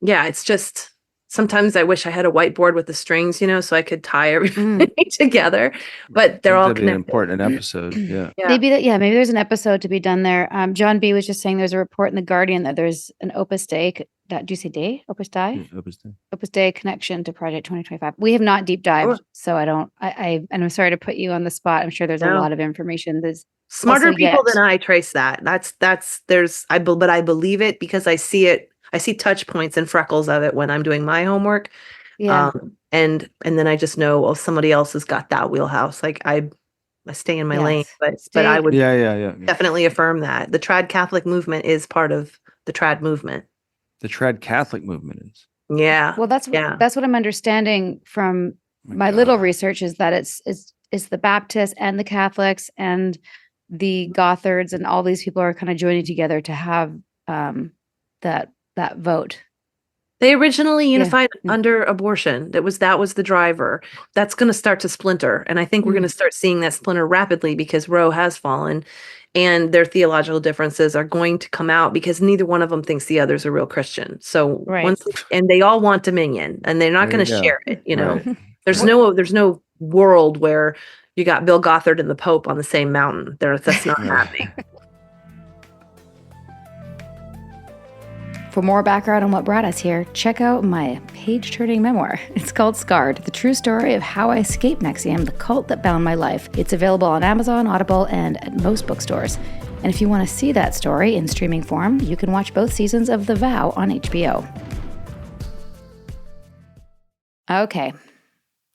D: Yeah, it's just sometimes I wish I had a whiteboard with the strings, so I could tie everything together. But they're all
E: That'd be an
D: connected.
E: important episode. Yeah.
B: Maybe there's an episode to be done there. John B was just saying there's a report in the Guardian that there's an Opus Dei. Do you say Dei? Opus Dei?
E: Yeah, Opus Dei.
B: Opus Dei connection to Project 2025. We have not deep dived, so and I'm sorry to put you on the spot. I'm sure there's a lot of information. There's
D: smarter people than I trace that. But I believe it because I see it. I see touch points and freckles of it when I'm doing my homework.
B: Yeah.
D: And then I just know, well, somebody else has got that wheelhouse. Like I stay in my lane, but I would definitely affirm that the Trad Catholic movement is part of the Trad movement.
E: The Trad Catholic movement is.
D: Yeah.
B: Well, that's what I'm understanding from my little research is that it's the Baptists and the Catholics and the Gothards and all these people are kind of joining together to have that vote.
D: They originally unified under abortion. That was the driver. That's going to start to splinter. And I think we're going to start seeing that splinter rapidly because Roe has fallen and their theological differences are going to come out because neither one of them thinks the other's a real Christian. So and they all want dominion and they're not going to share it.
E: Right.
D: There's no world where you got Bill Gothard and the Pope on the same mountain. That's not happening.
B: For more background on what brought us here, check out my page-turning memoir. It's called Scarred, the true story of how I escaped NXIVM, the cult that bound my life. It's available on Amazon, Audible, and at most bookstores. And if you want to see that story in streaming form, you can watch both seasons of The Vow on HBO. Okay.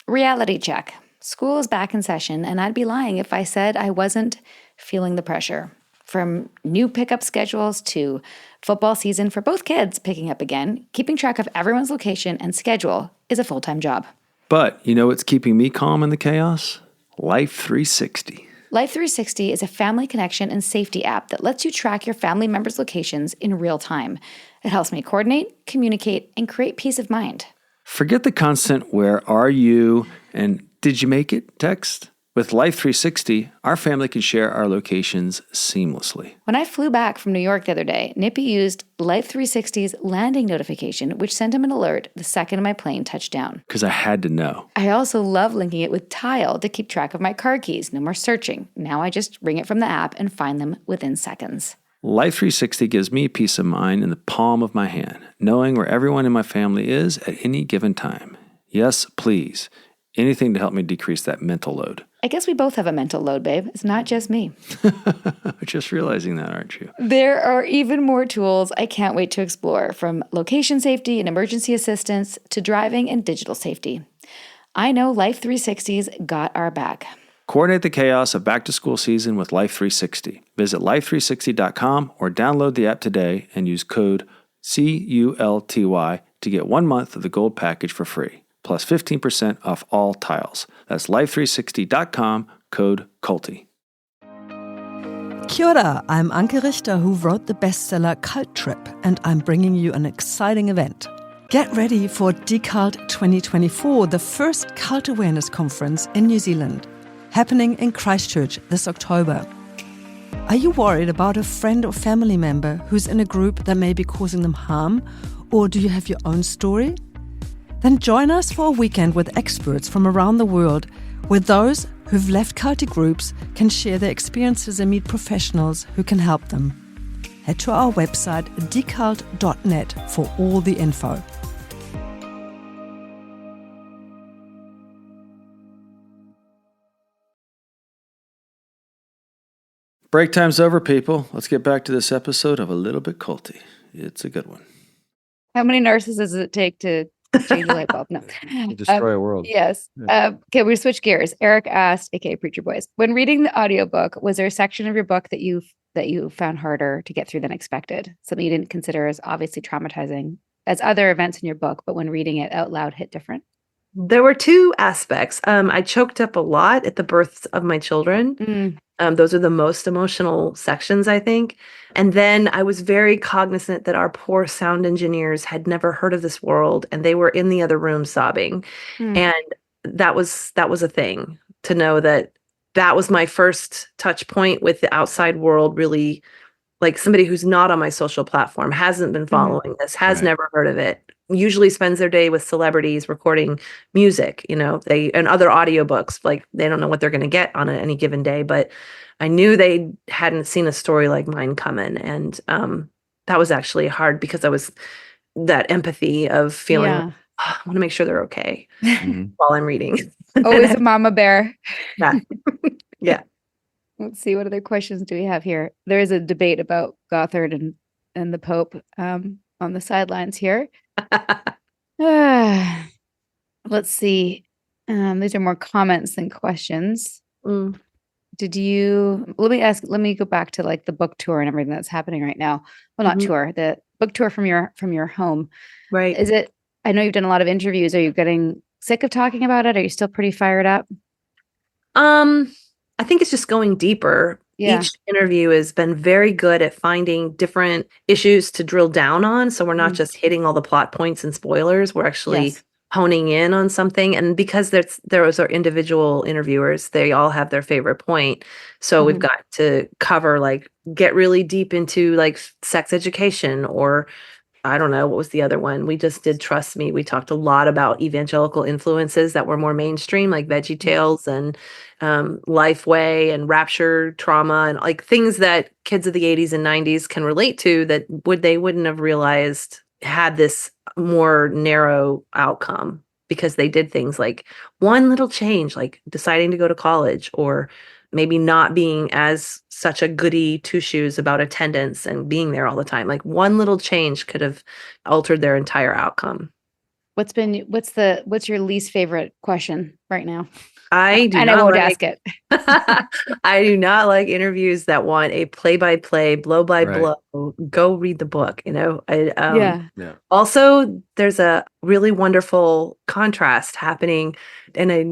B: Reality check. School is back in session, and I'd be lying if I said I wasn't feeling the pressure. From new pickup schedules to football season for both kids picking up again, keeping track of everyone's location and schedule is a full-time job.
C: But you know what's keeping me calm in the chaos? Life 360.
B: Life 360 is a family connection and safety app that lets you track your family members' locations in real time. It helps me coordinate, communicate, and create peace of mind.
C: Forget the constant "where are you" and "did you make it" text. With Life 360, our family can share our locations seamlessly.
B: When I flew back from New York the other day, Nippy used Life 360's landing notification, which sent him an alert the second my plane touched down.
C: Because I had to know.
B: I also love linking it with Tile to keep track of my car keys. No more searching. Now I just ring it from the app and find them within seconds.
C: Life 360 gives me peace of mind in the palm of my hand, knowing where everyone in my family is at any given time. Yes, please. Anything to help me decrease that mental load.
B: I guess we both have a mental load, babe. It's not just me.
C: Just realizing that, aren't you?
B: There are even more tools I can't wait to explore, from location safety and emergency assistance to driving and digital safety. I know Life 360's got our back.
C: Coordinate the chaos of back-to-school season with Life 360. Visit life360.com or download the app today and use code CULTY to get 1 month of the gold package for free, plus 15% off all tiles. That's life360.com, code CULTY.
F: Kia ora, I'm Anke Richter, who wrote the bestseller Cult Trip, and I'm bringing you an exciting event. Get ready for Decult 2024, the first cult awareness conference in New Zealand, happening in Christchurch this October. Are you worried about a friend or family member who's in a group that may be causing them harm, or do you have your own story? Then join us for a weekend with experts from around the world, where those who've left culty groups can share their experiences and meet professionals who can help them. Head to our website decult.net for all the info.
C: Break time's over, people. Let's get back to this episode of A Little Bit Culty. It's a good one.
B: How many nurses does it take to change a light bulb? No.
E: Destroy a world.
B: Yes.
E: Yeah.
B: Okay, we switch gears. Eric asked, aka Preacher Boys, when reading the audiobook, was there a section of your book that you found harder to get through than expected? Something you didn't consider as obviously traumatizing as other events in your book, but when reading it out loud hit different?
D: There were two aspects. I choked up a lot at the births of my children. Those are the most emotional sections, I think. And then I was very cognizant that our poor sound engineers had never heard of this world, and they were in the other room sobbing. And that was a thing, to know that was my first touch point with the outside world, really, like somebody who's not on my social platform, hasn't been following this, has never heard of it, usually spends their day with celebrities recording music, and other audiobooks. Like, they don't know what they're going to get on any given day, but I knew they hadn't seen a story like mine coming. And that was actually hard, because I was that empathy of feeling, I want to make sure they're okay while I'm reading.
B: Always a mama bear.
D: Yeah. Yeah.
B: Let's see, what other questions do we have here? There is a debate about Gothard and the Pope on the sidelines here. Let's see. These are more comments than questions. Let me go back to like the book tour and everything that's happening right now. Well, not tour, the book tour from your home.
D: Right.
B: I know you've done a lot of interviews. Are you getting sick of talking about it? Are you still pretty fired up?
D: I think it's just going deeper.
B: Yeah.
D: Each interview has been very good at finding different issues to drill down on. So we're not just hitting all the plot points and spoilers. We're actually honing in on something. And because those are individual interviewers, they all have their favorite point. So we've got to cover, like, get really deep into like sex education, or I don't know, what was the other one? We just did Trust Me. We talked a lot about evangelical influences that were more mainstream, like Veggie Tales and Lifeway and Rapture Trauma, and like things that kids of the 80s and 90s can relate to, that they wouldn't have realized had this more narrow outcome, because they did things like one little change, like deciding to go to college, or maybe not being as such a goody two-shoes about attendance and being there all the time. Like, one little change could have altered their entire outcome.
B: What's your least favorite question right now?
D: I
B: won't ask it.
D: I do not like interviews that want a play-by-play, blow-by-blow, go read the book, Also, there's a really wonderful contrast happening, and I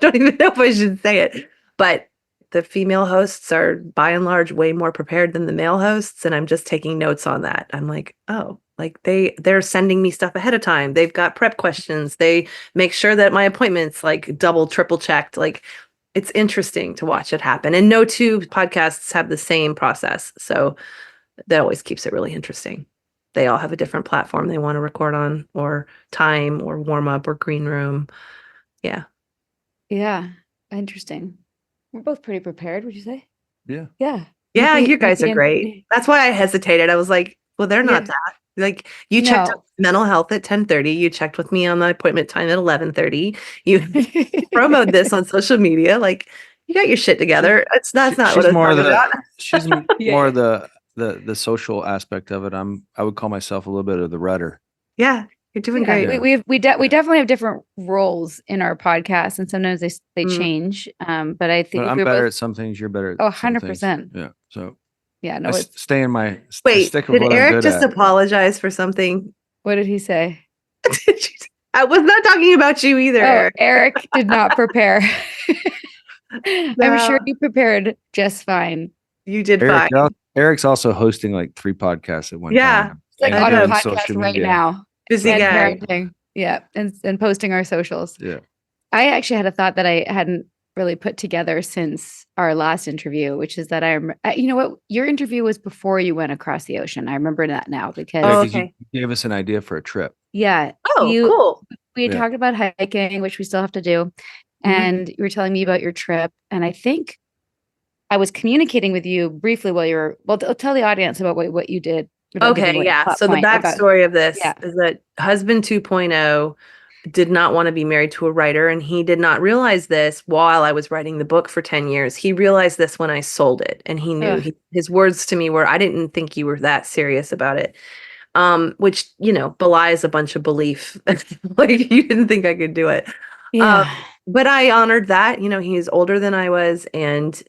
D: don't even know if I should say it, but the female hosts are by and large way more prepared than the male hosts. And I'm just taking notes on that. I'm like, oh, like they're sending me stuff ahead of time. They've got prep questions. They make sure that my appointment's like double, triple checked. Like, it's interesting to watch it happen. And no two podcasts have the same process. So that always keeps it really interesting. They all have a different platform they want to record on, or time, or warm up, or green room. Yeah.
B: Yeah. Interesting. We're both pretty prepared, would you say?
E: Yeah.
B: Yeah.
D: Yeah, you guys are great. That's why I hesitated. I was like, well, they're not that. Like, you checked out mental health at 10:30. You checked with me on the appointment time at 11:30. You promoted this on social media. Like, you got your shit together. That's not what it's more about.
E: She's more the social aspect of it. I would call myself a little bit of the rudder.
D: Yeah. You're doing great.
B: We definitely have different roles in our podcast, and sometimes they change. But I think
E: I'm better at some things. You're better at
B: 100%.
E: Yeah. So
B: yeah, no.
E: Stay in my
D: wait.
E: Stick with
D: did
E: what
D: Eric
E: I'm good
D: just
E: at.
D: apologize for something?
B: What did he say?
D: I was not talking about you either.
B: Eric did not prepare. I'm sure you prepared just fine.
D: You did fine.
E: Eric's also hosting like 3 podcasts at one time.
B: Yeah. Like on a podcast right now.
D: Busy guy.
B: Yeah. And posting our socials.
E: Yeah.
B: I actually had a thought that I hadn't really put together since our last interview, which is that you know what? Your interview was before you went across the ocean. I remember that now because
E: you gave us an idea for a trip.
B: Yeah.
D: Oh, cool.
B: We had talked about hiking, which we still have to do. And you were telling me about your trip. And I think I was communicating with you briefly while tell the audience about what you did.
D: Okay, yeah. So the backstory of this is that husband 2.0 did not want to be married to a writer. And he did not realize this while I was writing the book for 10 years. He realized this when I sold it. And he knew his words to me were, I didn't think you were that serious about it. Which, belies a bunch of belief. Like, you didn't think I could do it.
B: Yeah.
D: But I honored that. He's older than I was, and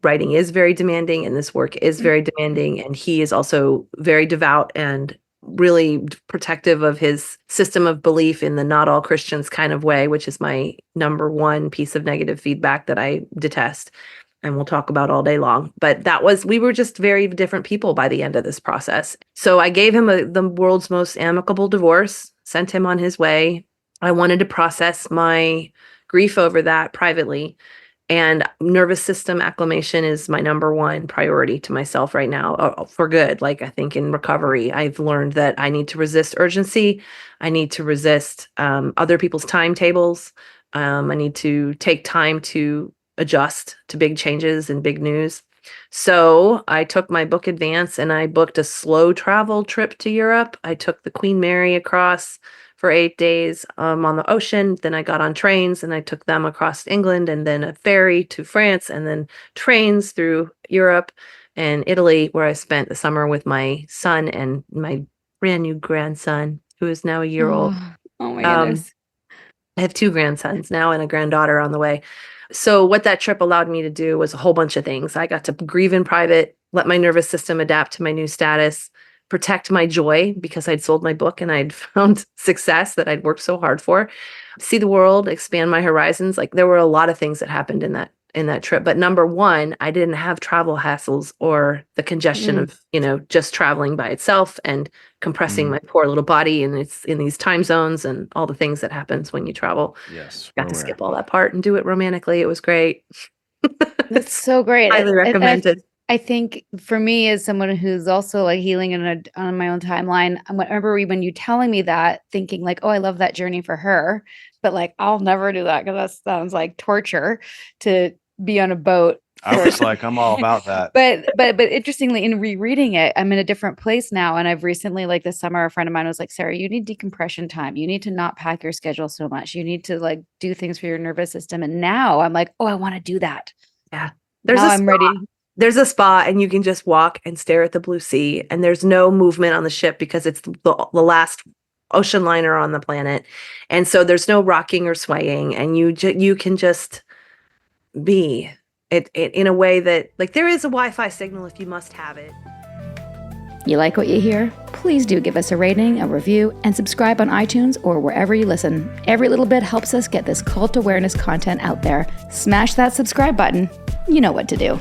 D: writing is very demanding, and this work is very demanding. And he is also very devout and really protective of his system of belief in the not all Christians kind of way, which is my number one piece of negative feedback that I detest. And we'll talk about all day long. But we were just very different people by the end of this process. So I gave him the world's most amicable divorce, sent him on his way. I wanted to process my grief over that privately. And nervous system acclimation is my number one priority to myself right now, for good. Like, I think in recovery, I've learned that I need to resist urgency. I need to resist other people's timetables. I need to take time to adjust to big changes and big news. So I took my book advance and I booked a slow travel trip to Europe. I took the Queen Mary across for 8 days on the ocean. Then I got on trains and I took them across England, and then a ferry to France, and then trains through Europe and Italy, where I spent the summer with my son and my brand new grandson, who is now a year old.
B: Oh my goodness.
D: I have 2 grandsons now and a granddaughter on the way. So what that trip allowed me to do was a whole bunch of things. I got to grieve in private, let my nervous system adapt to my new status, protect my joy because I'd sold my book and I'd found success that I'd worked so hard for, see the world, expand my horizons. Like, there were a lot of things that happened in that trip. But number one, I didn't have travel hassles or the congestion of, just traveling by itself and compressing my poor little body. And it's in these time zones and all the things that happens when you travel.
E: Yes.
D: Got to skip all that part and do it romantically. It was great.
B: That's so great.
D: Highly recommended.
B: I think for me, as someone who's also like healing on my own timeline, I remember when you telling me that, thinking like, oh, I love that journey for her, but like, I'll never do that because that sounds like torture to be on a boat.
E: I was like, I'm all about that.
B: But interestingly, in rereading it, I'm in a different place now. And I've recently, like this summer, a friend of mine was like, Sarah, you need decompression time. You need to not pack your schedule so much. You need to like do things for your nervous system. And now I'm like, oh, I want to do that.
D: Yeah.
B: I'm ready.
D: There's a spa and you can just walk and stare at the blue sea, and there's no movement on the ship because it's the last ocean liner on the planet. And so there's no rocking or swaying, and you can just be it in a way that, like, there is a Wi-Fi signal if you must have it.
B: You like what you hear? Please do give us a rating, a review, and subscribe on iTunes or wherever you listen. Every little bit helps us get this cult awareness content out there. Smash that subscribe button. You know what to do.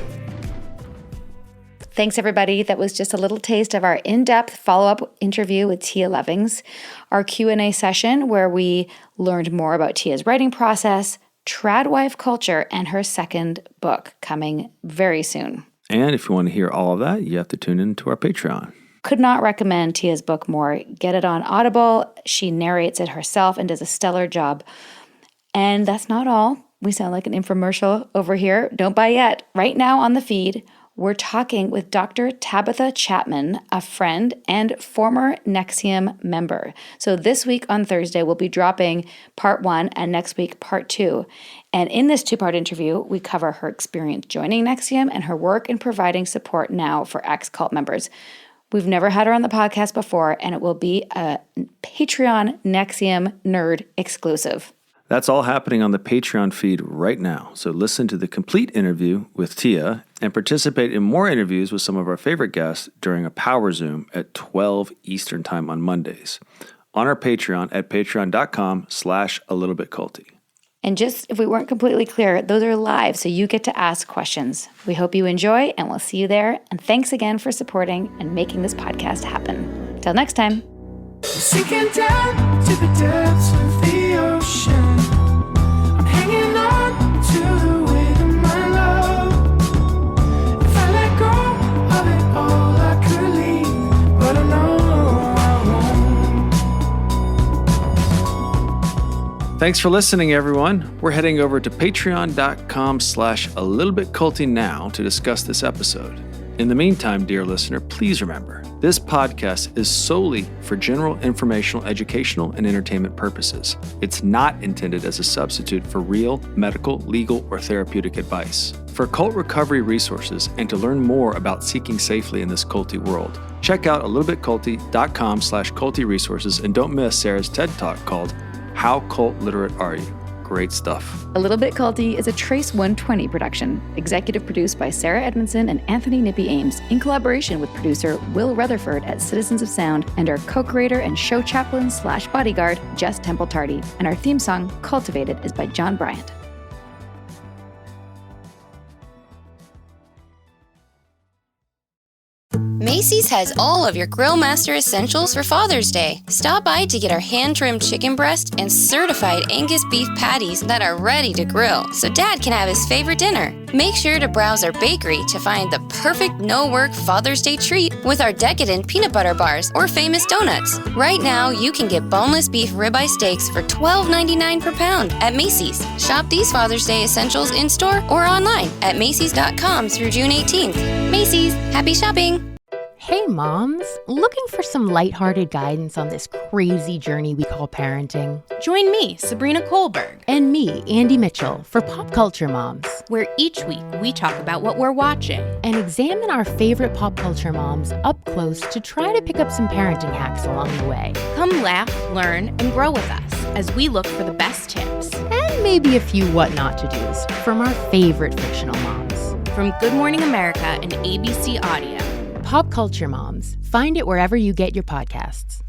B: Thanks, everybody. That was just a little taste of our in-depth follow-up interview with Tia Levings, our Q&A session where we learned more about Tia's writing process, Tradlife culture, and her second book coming very soon.
C: And if you want to hear all of that, you have to tune in to our Patreon.
B: Could not recommend Tia's book more. Get it on Audible. She narrates it herself and does a stellar job. And that's not all. We sound like an infomercial over here. Don't buy yet. Right now on the feed, we're talking with Dr. Tabitha Chapman, a friend and former NXIVM member. So this week on Thursday, we'll be dropping part 1 and next week part 2. And in this 2-part interview, we cover her experience joining NXIVM and her work in providing support now for ex-cult members. We've never had her on the podcast before, and it will be a Patreon NXIVM nerd exclusive.
C: That's all happening on the Patreon feed right now. So listen to the complete interview with Tia and participate in more interviews with some of our favorite guests during a Power Zoom at 12 Eastern Time on Mondays on our Patreon at patreon.com/alittlebitculty.
B: And just if we weren't completely clear, those are live, so you get to ask questions. We hope you enjoy, and we'll see you there. And thanks again for supporting and making this podcast happen. Till next time.
G: Sinking down to the depths of the ocean, I'm hanging on to the weight of my love. If I let go of it all, I could leave, but I know I won't.
C: Thanks for listening, everyone. We're heading over to patreon.com/alittlebitculty now to discuss this episode. In the meantime, dear listener, please remember, this podcast is solely for general informational, educational, and entertainment purposes. It's not intended as a substitute for real medical, legal, or therapeutic advice. For cult recovery resources and to learn more about seeking safely in this culty world, check out alittlebitculty.com/culty resources, and don't miss Sarah's TED Talk called How Cult Literate Are You? Great stuff.
B: A Little Bit Culty is a Trace 120 production, executive produced by Sarah Edmondson and Anthony Nippy Ames, in collaboration with producer Will Rutherford at Citizens of Sound and our co-creator and show chaplain/bodyguard, Jess Tardy. And our theme song, Cultivated, is by John Bryant.
A: Macy's has all of your Grill Master essentials for Father's Day. Stop by to get our hand-trimmed chicken breast and certified Angus beef patties that are ready to grill, so Dad can have his favorite dinner. Make sure to browse our bakery to find the perfect no-work Father's Day treat with our decadent peanut butter bars or famous donuts. Right now, you can get boneless beef ribeye steaks for $12.99 per pound at Macy's. Shop these Father's Day essentials in-store or online at Macy's.com through June 18th. Macy's, happy shopping!
H: Hey moms, looking for some lighthearted guidance on this crazy journey we call parenting?
I: Join me, Sabrina Kohlberg,
H: And me, Andy Mitchell, for Pop Culture Moms,
I: where each week we talk about what we're watching
H: and examine our favorite pop culture moms up close to try to pick up some parenting hacks along the way.
I: Come laugh, learn, and grow with us as we look for the best tips.
H: And maybe a few what not to do's from our favorite fictional moms.
I: From Good Morning America and ABC Audio.
H: Pop Culture Moms. Find it wherever you get your podcasts.